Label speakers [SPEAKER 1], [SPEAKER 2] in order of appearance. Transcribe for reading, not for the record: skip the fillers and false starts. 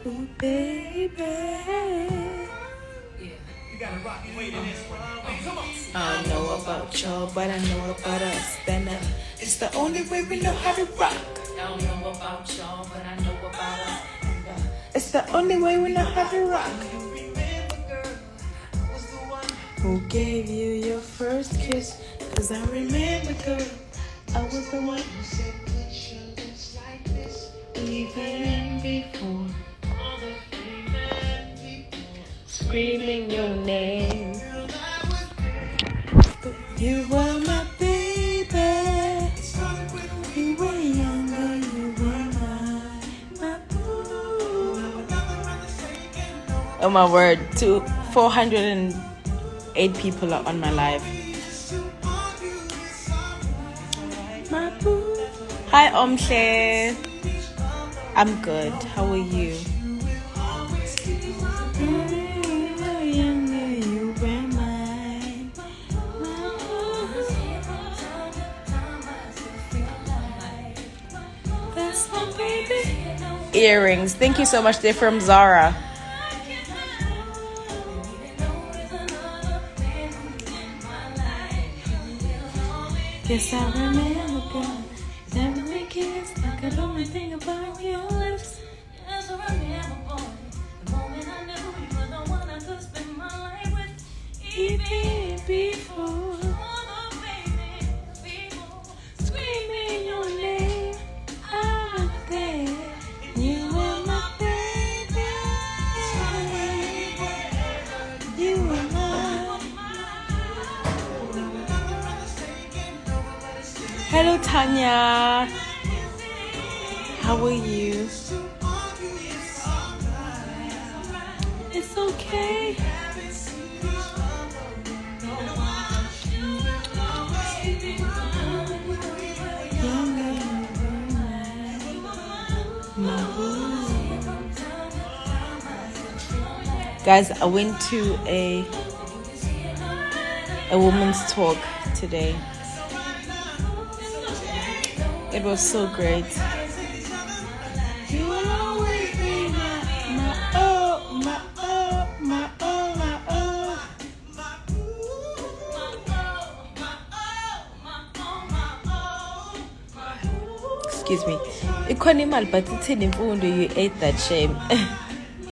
[SPEAKER 1] Ooh, baby. I don't know about y'all, but I know about us. Then it's the only way we know how to rock. I don't know about y'all, but I know about us. It's the only way we know how to rock. Who gave you your first kiss? 'Cause I remember, girl, I was the one who said put your lips like this. Even before screaming your name. You were my baby. You were younger, you were my boo. Oh my word, 408 people are on my live. My boo. Hi Omshe. I'm good. How are you? Earrings. Thank you so much. They're from Zara. Yes, I remember, girl. Every kiss, I could only think about your lips. Yes, I remember, boy. The moment I knew you were the one I could spend my life with. Even before. Screaming your name. I was there. You were my baby. You were mine. Hello, Tanya. How are you? It's okay. Guys, I went to a woman's talk today. It was so great. You will always be my oh, my oh, my oh, my oh. Excuse me. But it's in you ate that shame.